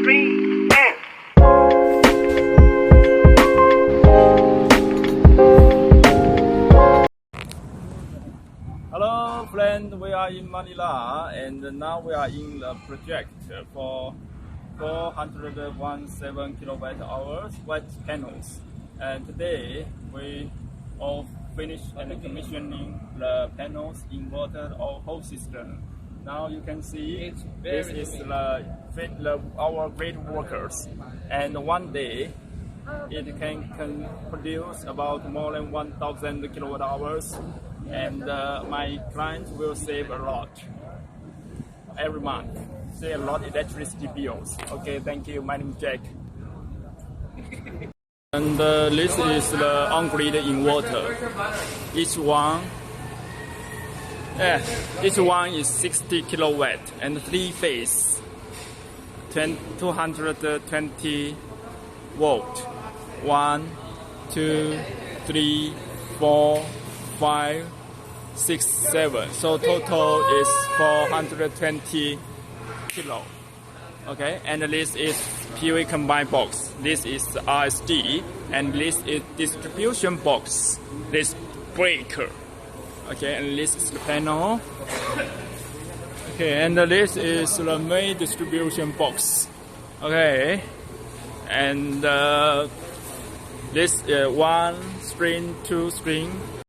3, and Hello friend, we are in Manila and now we are in the project for 417 kilowatt hours white panels, and today we all finished and commissioning the panels, inverter or whole system. Now you can see this is our great workers, and one day it can produce about more than 1,000 kilowatt hours, and my clients will save a lot every month, save a lot electricity bills. Okay, thank you. My name is Jack. And this is the on-grid inverter. Each one is 60 kilowatt and 3-phase, 220 volt. 1, 2, 3, 4, 5, 6, 7. So total is 420 kilo. Okay, and this is PV combined box. This is RSD, and this is distribution box. This breaker. Okay, and this is the panel. Okay, and this is the main distribution box. Okay, and this 1 screen, 2 screen.